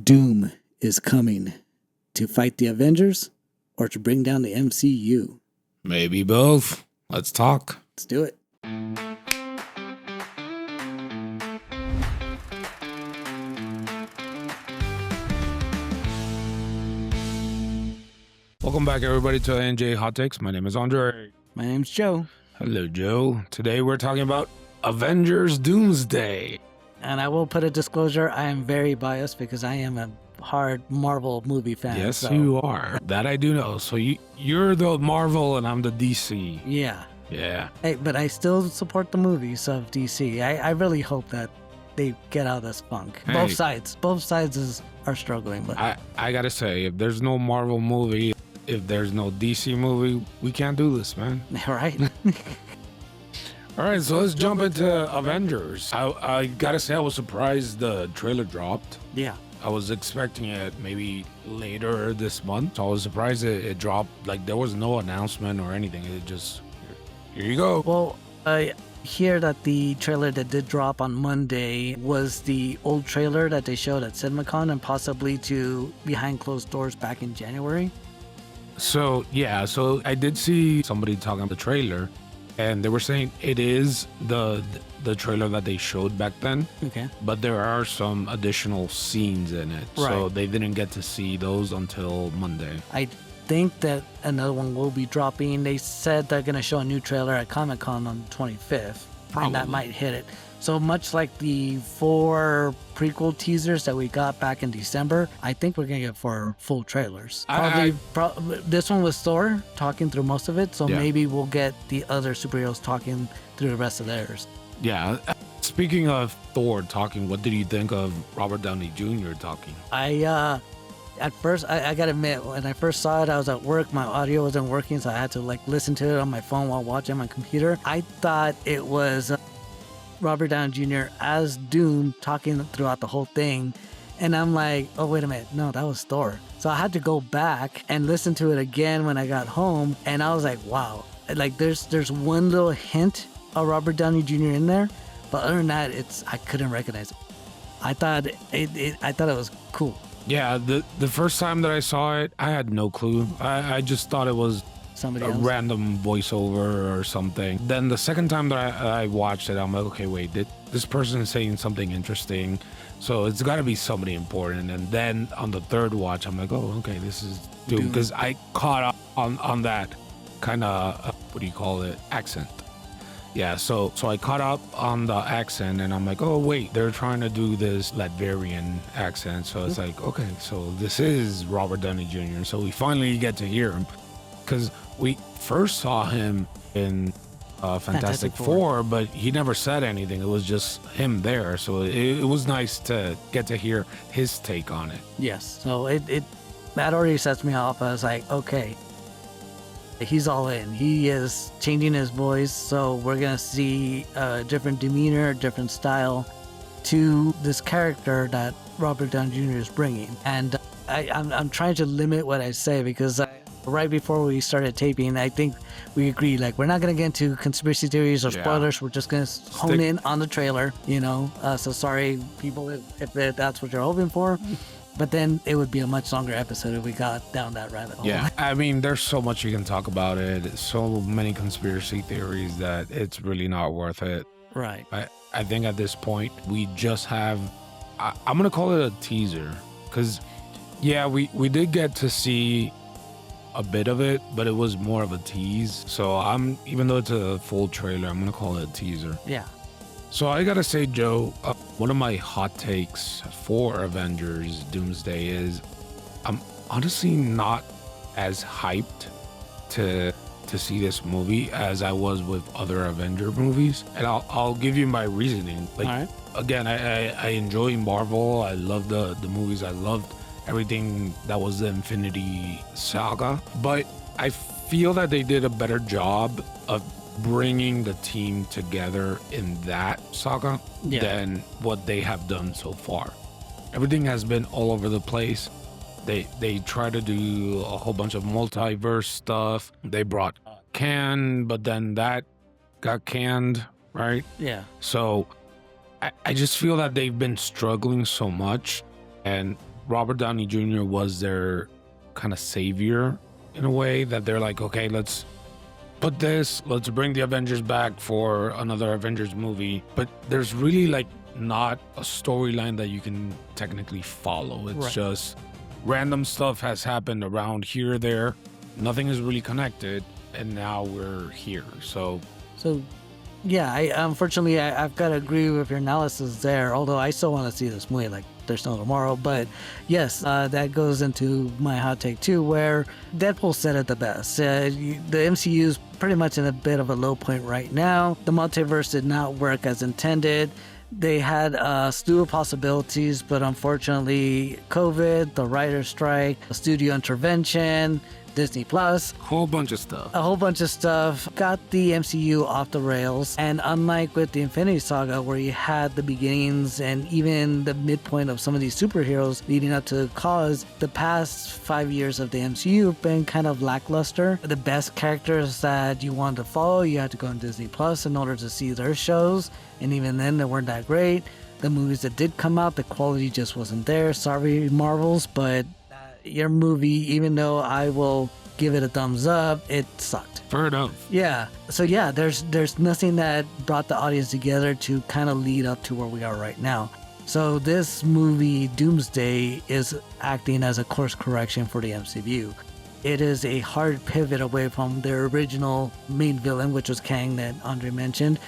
Doom is coming to fight the Avengers or to bring down the MCU? Maybe both. Let's talk. Let's do it. Welcome back, everybody, to NJ Hot Takes. My name is Andre. My name's Joe. Hello, Joe. Today we're talking about Avengers Doomsday. And I will put a disclosure, I am very biased because I am a hard Marvel movie fan. Yes, so. you are. That I do know. So you're the Marvel and I'm the DC. Yeah. Yeah. Hey, but I still support the movies of DC. I really hope that they get out of this funk. Hey. Both sides are struggling. But I gotta say, if there's no Marvel movie, if there's no DC movie, we can't do this, man. Right. All right, so let's jump into Avengers. I gotta say, I was surprised the trailer dropped. Yeah. I was expecting it maybe later this month. So I was surprised it dropped. Like, there was no announcement or anything. It just, here you go. Well, I hear that the trailer that did drop on Monday was the old trailer that they showed at CinemaCon and possibly to behind closed doors back in January. So, yeah, so I did see somebody talking about the trailer, and they were saying it is the trailer that they showed back then. Okay. But there are some additional scenes in it. Right. So they didn't get to see those until Monday. I think that another one will be dropping. They said they're going to show a new trailer at Comic-Con on the 25th. Probably. And that might hit it. So much like the 4 prequel teasers that we got back in December, I think we're going to get 4 full trailers. This one was Thor talking through most of it, so Yeah. maybe we'll get the other superheroes talking through the rest of theirs. Yeah. Speaking of Thor talking, what did you think of Robert Downey Jr. talking? At first, I gotta admit, when I first saw it, I was at work, my audio wasn't working, so I had to listen to it on my phone while watching my computer. I thought it was Robert Downey Jr. as Doom talking throughout the whole thing. And I'm like, oh, wait a minute. No, that was Thor. So I had to go back and listen to it again when I got home. And I was like, wow. Like, there's one little hint of Robert Downey Jr. in there. But other than that, I couldn't recognize it. I thought it was cool. Yeah, the first time that I saw it, I had no clue. I just thought it was Somebody a else. random voiceover or something. Then the second time that I watched it, I'm like, okay, wait, this person is saying something interesting, so it's got to be somebody important. And then on the third watch, I'm like, oh, okay, this is Doom, because I caught up on that kind of what do you call it, accent. Yeah, so I caught up on the accent, and I'm like, oh, wait, they're trying to do this Latvian accent. So it's like, okay, so this is Robert Downey Jr. So we finally get to hear him, because we first saw him in Fantastic Four, but he never said anything. It was just him there. So it was nice to get to hear his take on it. Yes. So that already sets me off. I was like, okay, he's all in. He is changing his voice, so we're gonna see a different demeanor, different style to this character that Robert Downey Jr. is bringing. And I'm trying to limit what I say because right before we started taping, I think we agreed, like, we're not gonna get into conspiracy theories or spoilers. Yeah. We're just gonna hone in on the trailer, so sorry people if that's what you're hoping for. But then it would be a much longer episode if we got down that rabbit hole. Yeah, I mean, there's so much you can talk about it. So many conspiracy theories that it's really not worth it. Right. I think at this point, we just have... I'm going to call it a teaser. Because, yeah, we did get to see a bit of it, but it was more of a tease. So even though it's a full trailer, I'm going to call it a teaser. Yeah. So I gotta say, Joe, one of my hot takes for Avengers Doomsday is I'm honestly not as hyped to see this movie as I was with other Avenger movies. And I'll give you my reasoning. Like, all right. Again, I enjoy Marvel. I love the movies. I loved everything that was the Infinity Saga. But I feel that they did a better job of bringing the team together in that saga than what they have done so far. Everything has been all over the place. They try to do a whole bunch of multiverse stuff. They brought Khan, but then that got canned, right? Yeah. So I just feel that they've been struggling so much, and Robert Downey Jr. was their kind of savior in a way, that they're like, okay, let's bring the Avengers back for another Avengers movie. But there's really like not a storyline that you can technically follow. It's Right. just random stuff has happened around here or there. Nothing is really connected, and now we're here. So Yeah, I've got to agree with your analysis there, although I still want to see this movie like there's no tomorrow. But yes, that goes into my hot take too, where Deadpool said it the best. The MCU is pretty much in a bit of a low point right now. The multiverse did not work as intended. They had a slew of possibilities, but unfortunately, COVID, the writer's strike, studio intervention, Disney Plus, a whole bunch of stuff got the MCU off the rails. And unlike with the Infinity Saga, where you had the beginnings and even the midpoint of some of these superheroes leading up to cause, the past 5 years of the MCU have been kind of lackluster. The best characters that you wanted to follow, you had to go on Disney Plus in order to see their shows, and even then they weren't that great. The movies that did come out, the quality just wasn't there. Sorry, Marvels, but your movie, even though I will give it a thumbs up, it sucked. Fair enough. Yeah. So yeah, there's nothing that brought the audience together to kind of lead up to where we are right now. So this movie, Doomsday, is acting as a course correction for the MCU. It is a hard pivot away from their original main villain, which was Kang that Andre mentioned.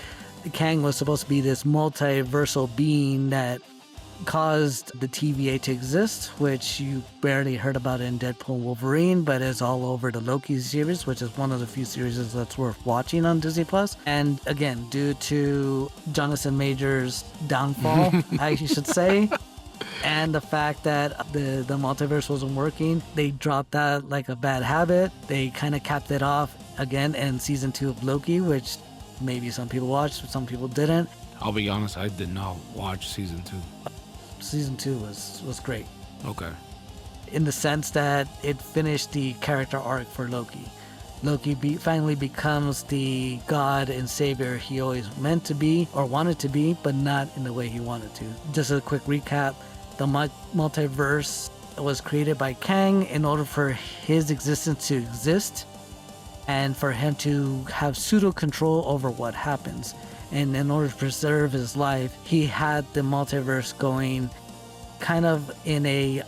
Kang was supposed to be this multiversal being that caused the TVA to exist, which you barely heard about in Deadpool and Wolverine, but is all over the Loki series, which is one of the few series that's worth watching on Disney Plus. And again, due to Jonathan Majors' downfall, I should say, and the fact that the multiverse wasn't working, they dropped that like a bad habit. They kind of capped it off again in season 2 of Loki, which maybe some people watched, but some people didn't. I'll be honest, I did not watch season 2. Season 2 was great. Okay. In the sense that it finished the character arc for Loki. Loki finally becomes the god and savior he always meant to be or wanted to be, but not in the way he wanted to. Just a quick recap, the multiverse was created by Kang in order for his existence to exist and for him to have pseudo control over what happens. And in order to preserve his life, he had the multiverse going kind of in a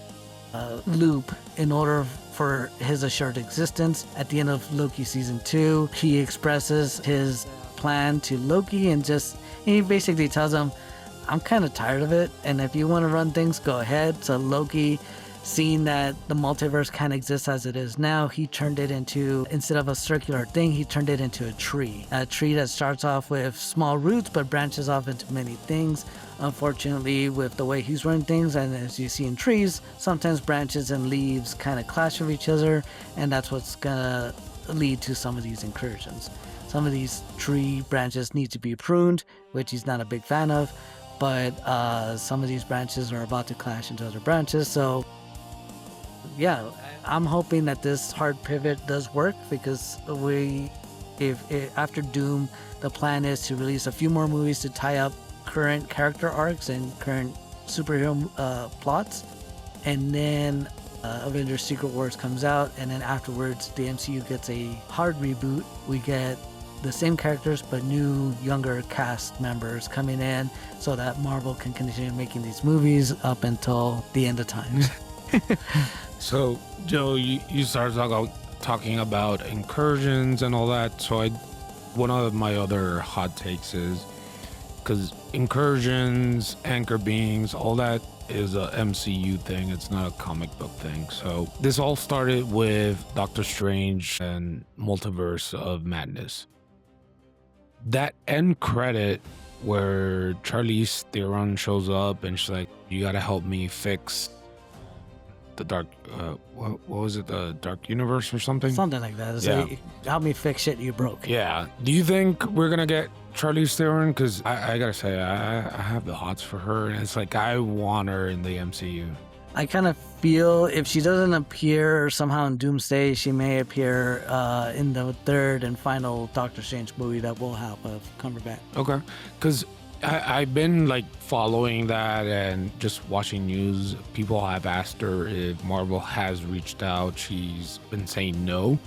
loop in order for his assured existence. At the end of Loki season 2, he expresses his plan to Loki and he basically tells him, I'm kind of tired of it, and if you want to run things, go ahead. So Loki, seeing that the multiverse can't exist as it is now, he turned it into, instead of a circular thing, he turned it into a tree that starts off with small roots but branches off into many things. Unfortunately, with the way he's running things, and as you see in trees, sometimes branches and leaves kind of clash with each other, and that's what's gonna lead to some of these incursions. Some of these tree branches need to be pruned, which he's not a big fan of, but some of these branches are about to clash into other branches. So yeah, I'm hoping that this hard pivot does work, because if after Doom, the plan is to release a few more movies to tie up current character arcs and current superhero plots, and then Avengers Secret Wars comes out, and then afterwards the MCU gets a hard reboot. We get the same characters but new, younger cast members coming in so that Marvel can continue making these movies up until the end of time. So, Joe, you started talking about incursions and all that. So one of my other hot takes is, because incursions, anchor beings, all that is a MCU thing. It's not a comic book thing. So this all started with Doctor Strange and Multiverse of Madness. That end credit where Charlize Theron shows up and she's like, you gotta help me fix the dark, what was it, the Dark Universe or something? Something like that. It's Yeah. like, help me fix shit you broke. Yeah. Do you think we're gonna get Charlize Theron? Because I gotta say, I have the hots for her, and it's like I want her in the MCU. I kind of feel if she doesn't appear somehow in Doomsday, she may appear in the third and final Doctor Strange movie that will have a Cumberbatch. Okay. Because I've been like following that and just watching news. People have asked her if Marvel has reached out. She's been saying no,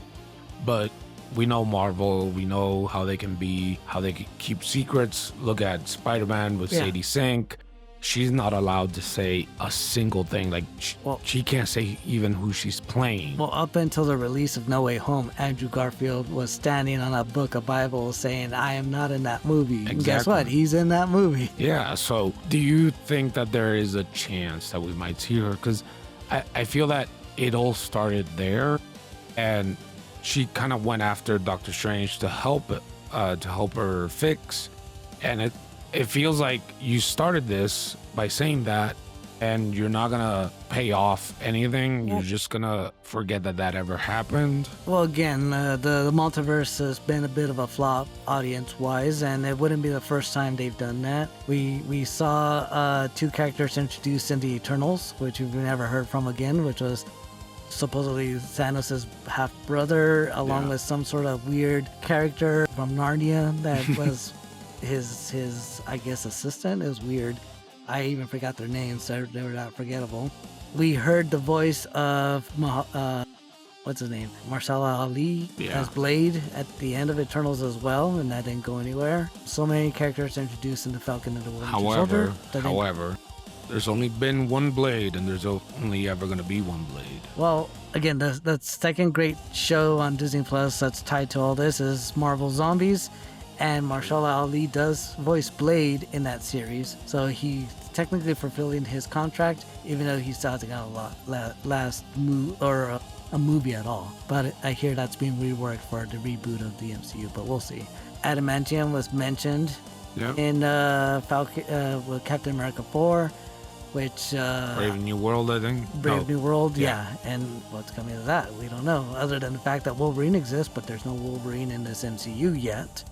but we know Marvel. We know how they can be, how they can keep secrets. Look at Spider-Man with Sadie Sink. She's not allowed to say a single thing. Like, she can't say even who she's playing. Well, up until the release of No Way Home, Andrew Garfield was standing on a book, a Bible, saying, I am not in that movie. Exactly. And guess what? He's in that movie. Yeah, so do you think that there is a chance that we might see her? Because I feel that it all started there, and she kind of went after Doctor Strange to help her fix, and it feels like you started this by saying that, and you're not gonna pay off anything. You're just gonna forget that ever happened. Well, again, the multiverse has been a bit of a flop audience-wise, and it wouldn't be the first time they've done that. We saw two characters introduced in the Eternals, which we've never heard from again, which was supposedly Thanos' half-brother, along with some sort of weird character from Narnia that was his I guess assistant. It was weird. I even forgot their names. They were not forgettable. We heard the voice of what's his name, Marshala Ali as Blade at the end of Eternals as well, and that didn't go anywhere. So many characters introduced in the Falcon and the Winter Soldier. However, there's only been one Blade, and there's only ever going to be one Blade. Well, again, the second great show on Disney Plus that's tied to all this is Marvel Zombies. And Marshala Ali does voice Blade in that series, so he's technically fulfilling his contract, even though he still hasn't got a movie at all. But I hear that's being reworked for the reboot of the MCU, but we'll see. Adamantium was mentioned in with Captain America 4, which Brave New World, I think. New World, yeah. And what's coming of that, we don't know. Other than the fact that Wolverine exists, but there's no Wolverine in this MCU yet.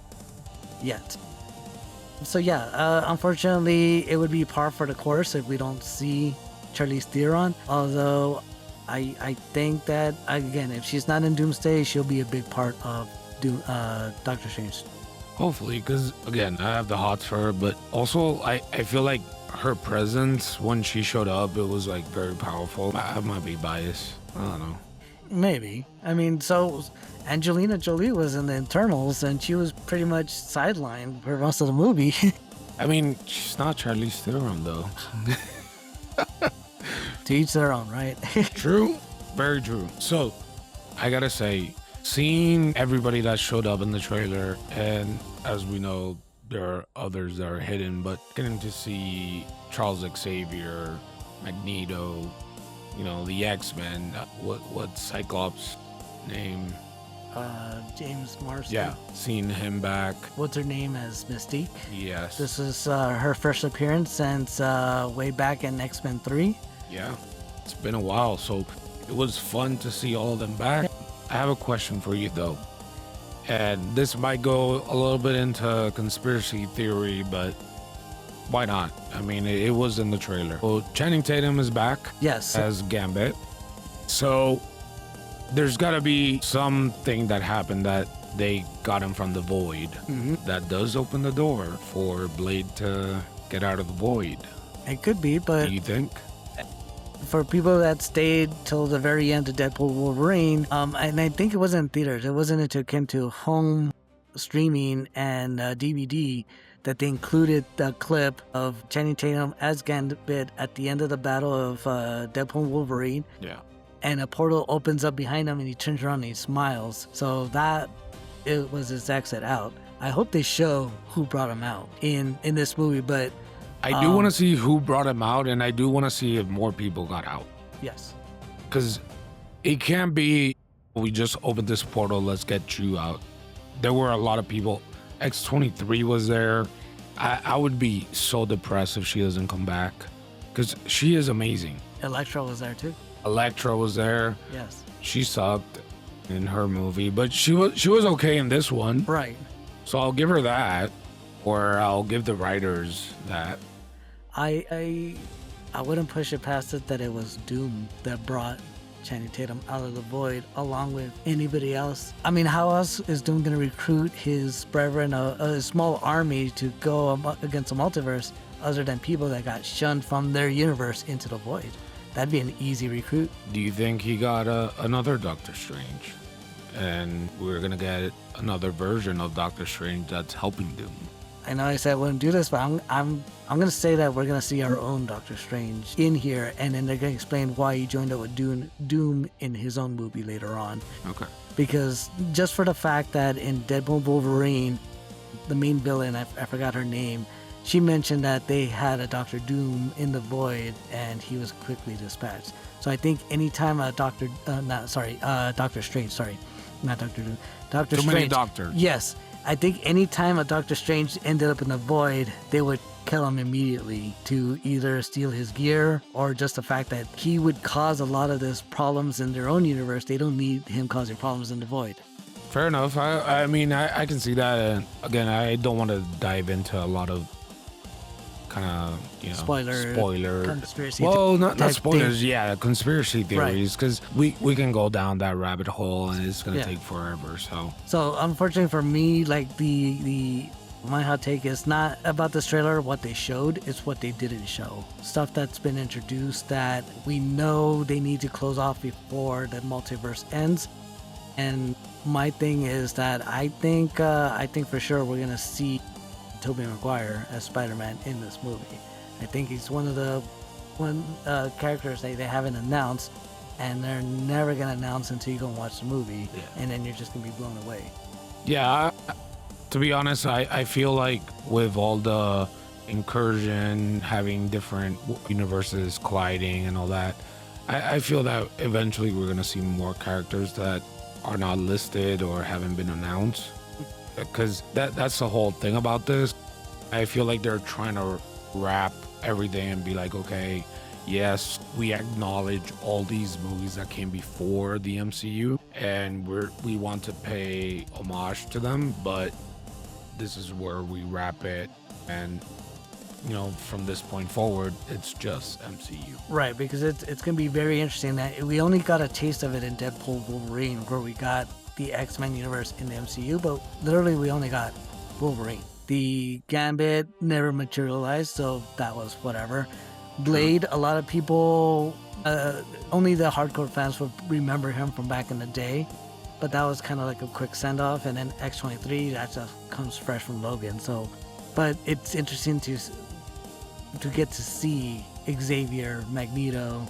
So unfortunately, it would be par for the course if we don't see Charlize Theron. Although I think that, again, if she's not in Doomsday, she'll be a big part of Doctor Strange. Hopefully, because again, I have the hots for her, but also I feel like her presence when she showed up, it was like very powerful. I might be biased. I don't know. Maybe. I mean, so Angelina Jolie was in the Eternals, and she was pretty much sidelined for most of the movie. I mean, she's not Charlize Theron, though. To each their own, right? True. Very true. So, I gotta say, seeing everybody that showed up in the trailer, and as we know, there are others that are hidden, but getting to see Charles Xavier, Magneto, the X-Men, what Cyclops name? James Marsden. Yeah, seeing him back. What's her name as Mystique? Yes. This is her first appearance since way back in X-Men 3. Yeah, it's been a while, so it was fun to see all of them back. I have a question for you, though. And this might go a little bit into conspiracy theory, but why not? I mean, it was in the trailer. Well, Channing Tatum is back. Yes. As Gambit. So there's got to be something that happened that they got him from the void. Mm-hmm. That does open the door for Blade to get out of the void. It could be, but... Do you think? For people that stayed till the very end of Deadpool Wolverine, and I think it wasn't in theaters. It wasn't until it came to home streaming and DVD that they included the clip of Channing Tatum as Gambit at the end of the battle of Deadpool Wolverine. Yeah. And a portal opens up behind him and he turns around and he smiles. So that it was his exit out. I hope they show who brought him out in this movie, but I do want to see who brought him out, and I do want to see if more people got out. Yes. Because it can't be, we just opened this portal, let's get you out. There were a lot of people. X-23 was there. I would be so depressed if she doesn't come back, because she is amazing. Elektra was there too. Elektra was there. Yes. She sucked in her movie, but she was okay in this one. Right. So I'll give her that, or I'll give the writers that. I wouldn't push it past it that it was Doom that brought Channing Tatum out of the void along with anybody else. I mean, how else is Doom going to recruit his brethren, a small army to go against the multiverse other than people that got shunned from their universe into the void? That'd be an easy recruit. Do you think he got another Doctor Strange? And we're going to get another version of Doctor Strange that's helping Doom. I know I said I wouldn't do this, but I'm gonna say that we're gonna see our own Doctor Strange in here, and then they're gonna explain why he joined up with Doom in his own movie later on. Okay. Because just for the fact that in Deadpool Wolverine, the main villain, I forgot her name, she mentioned that they had a Doctor Doom in the void, and he was quickly dispatched. So I think anytime a Doctor Strange, sorry, not Doctor Doom, Doctor Too Strange. many doctors. Yes. I think anytime a Doctor Strange ended up in the void, they would kill him immediately to either steal his gear or just the fact that he would cause a lot of this problems in their own universe. They don't need him causing problems in the void. Fair enough. I mean, I can see that. And again, I don't want to dive into a lot of kind of, spoiler. Conspiracy. Well, not type spoilers. thing. Yeah, conspiracy theories. Because we can go down that rabbit hole and it's going to take forever. So unfortunately for me, like my hot take is not about this trailer, what they showed, it's what they didn't show. Stuff that's been introduced that we know they need to close off before the multiverse ends. And my thing is that I think for sure we're gonna see Tobey Maguire as Spider-Man in this movie. I think he's one of the characters they haven't announced, and they're never gonna announce until you go and watch the movie, and then you're just gonna be blown away. Yeah, to be honest, I feel like with all the incursion, having different universes colliding and all that, I feel that eventually we're going to see more characters that are not listed or haven't been announced. Because that's the whole thing about this. I feel like they're trying to wrap everything and be like, okay, yes, we acknowledge all these movies that came before the MCU, and we want to pay homage to them, but this is where we wrap it, and from this point forward, it's just MCU. Right, because it's gonna be very interesting that we only got a taste of it in Deadpool Wolverine, where we got the X-Men universe in the MCU, but literally we only got Wolverine. The Gambit never materialized, so that was whatever. Blade, a lot of people, only the hardcore fans would remember him from back in the day, but that was kind of like a quick send-off. And then X-23, that just comes fresh from Logan. So, but it's interesting to get to see Xavier, Magneto,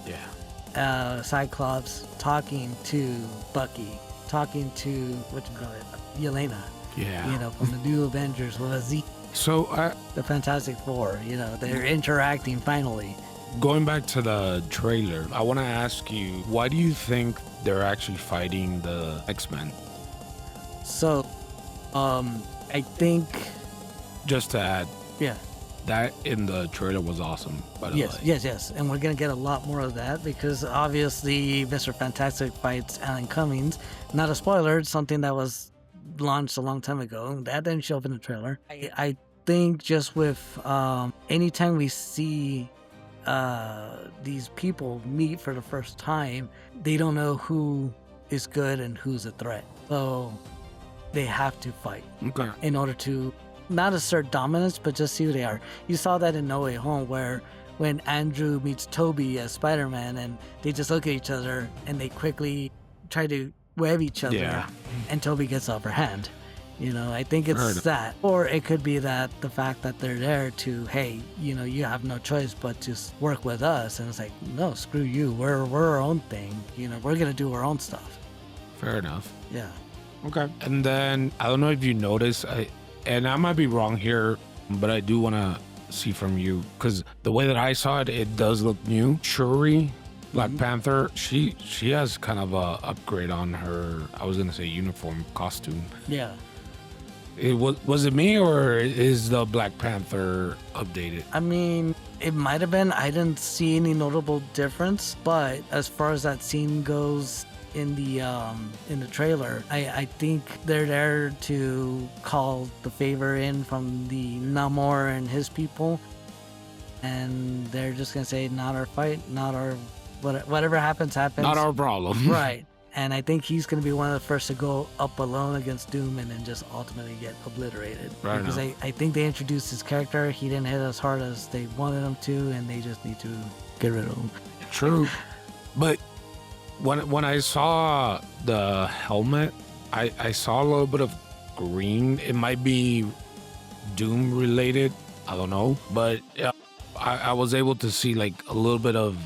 Cyclops talking to Bucky, talking to Yelena. Yeah. From the new Avengers with a Z. So The Fantastic Four, they're interacting finally. Going back to the trailer, I want to ask you, why do you think they're actually fighting the X-Men? So, I think... Just to add, yeah, that in the trailer was awesome, by the way. Yes. And we're going to get a lot more of that because obviously Mr. Fantastic fights Alan Cummings. Not a spoiler, it's something that was launched a long time ago. That didn't show up in the trailer. I think just with anytime we see these people meet for the first time, they don't know who is good and who's a threat. So they have to fight in order to not assert dominance, but just see who they are. You saw that in No Way Home, where when Andrew meets Toby as Spider-Man, and they just look at each other and they quickly try to web each other, and Toby gets the upper hand. I think it's that. Or it could be that the fact that they're there to, hey, you have no choice but to work with us. And it's like, no, screw you. We're our own thing. We're going to do our own stuff. Fair enough. Yeah. Okay. And then, I don't know if you noticed, and I might be wrong here, but I do want to see from you, because the way that I saw it, it does look new. Shuri, Black Panther, she has kind of a upgrade on her, I was going to say uniform, costume. Yeah. Was it me, or is the Black Panther updated? I mean, it might have been. I didn't see any notable difference, but as far as that scene goes in the trailer, I think they're there to call the favor in from the Namor and his people, and they're just gonna say, not our fight, not our whatever happens. Not our problem. Right. And I think he's going to be one of the first to go up alone against Doom and then just ultimately get obliterated. Right. Because I think they introduced his character. He didn't hit as hard as they wanted him to, and they just need to get rid of him. True. But when I saw the helmet, I saw a little bit of green. It might be Doom related. I don't know. But I was able to see like a little bit of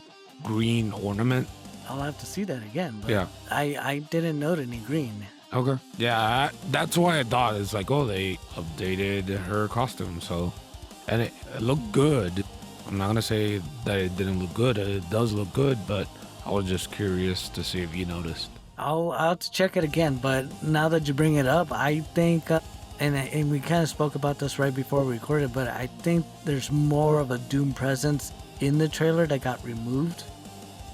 green ornament. I'll have to see that again. But Yeah. I didn't note any green. Okay. Yeah, that's why I thought it's like, oh, they updated her costume. So, and it looked good. I'm not going to say that it didn't look good. It does look good, but I was just curious to see if you noticed. I'll have to check it again. But now that you bring it up, I think, and we kind of spoke about this right before we recorded, but I think there's more of a Doom presence in the trailer that got removed.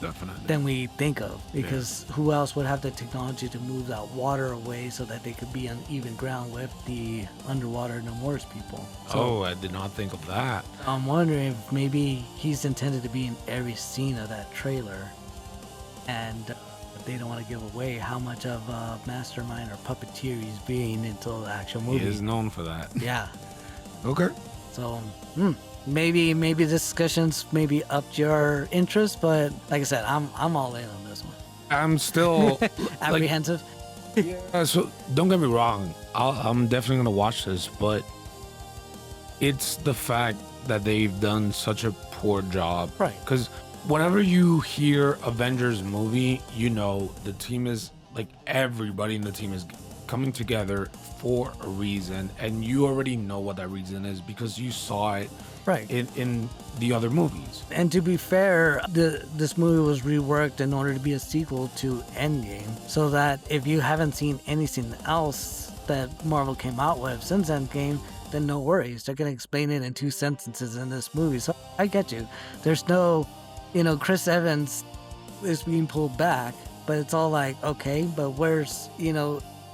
Definitely. Than we think of, because who else would have the technology to move that water away so that they could be on even ground with the underwater Nemours people? So, I did not think of that. I'm wondering if maybe he's intended to be in every scene of that trailer, and they don't want to give away how much of a mastermind or puppeteer he's being until the actual movie. He is known for that. Yeah. Okay. So, maybe this discussion's maybe upped your interest, but like I said, I'm all in on this one. I'm still Apprehensive. Yeah, so don't get me wrong. I'm definitely gonna watch this, but it's the fact that they've done such a poor job. Right. Because whenever you hear Avengers movie, you know the team is like everybody in the team is coming together for a reason, and you already know what that reason is because you saw it right in the other movies. And to be fair, this movie was reworked in order to be a sequel to Endgame, so that if you haven't seen anything else that Marvel came out with since Endgame, then no worries, they're going to explain it in 2 sentences in this movie. So I get you. There's no, Chris Evans is being pulled back, but it's all like, okay, but where's,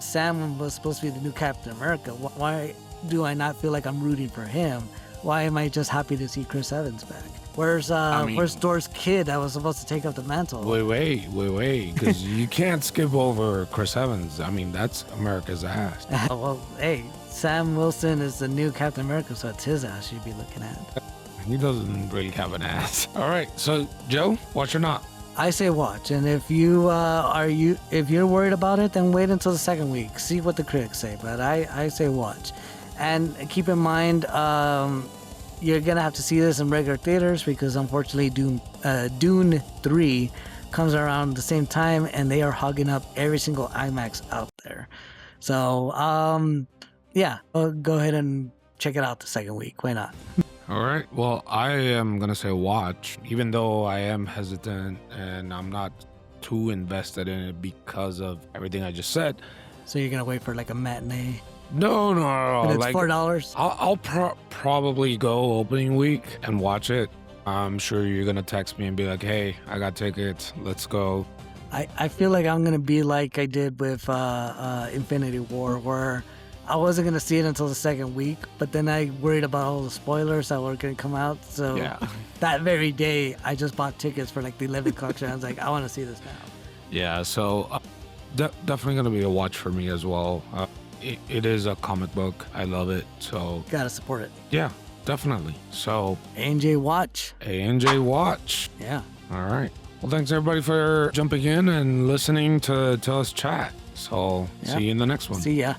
Sam was supposed to be the new Captain America. Why do I not feel like I'm rooting for him? Why am I just happy to see Chris Evans back? Where's Thor's kid that was supposed to take up the mantle? Wait, because you can't skip over Chris Evans. I mean, that's America's ass. Well, hey, Sam Wilson is the new Captain America, so it's his ass you'd be looking at. He doesn't really have an ass. All right, so Joe, watch or not? I say watch, and if if you're worried about it, then wait until the second week, see what the critics say. But I say watch, and keep in mind, you're gonna have to see this in regular theaters because unfortunately, Dune 3 comes around the same time, and they are hogging up every single IMAX out there. So yeah, go ahead and check it out the second week. Why not? All right. Well, I am going to say watch, even though I am hesitant and I'm not too invested in it because of everything I just said. So you're going to wait for like a matinee? No. And it's like, $4? I'll probably go opening week and watch it. I'm sure you're going to text me and be like, hey, I got tickets. Let's go. I feel like I'm going to be like I did with Infinity War, where I wasn't going to see it until the second week, but then I worried about all the spoilers that were going to come out. So that very day, I just bought tickets for like the 11 o'clock show. I was like, I want to see this now. Yeah, so definitely going to be a watch for me as well. It is a comic book. I love it. So got to support it. Yeah, definitely. So A&J watch. A&J watch. Yeah. All right. Well, thanks everybody for jumping in and listening to us chat. So see you in the next one. See ya.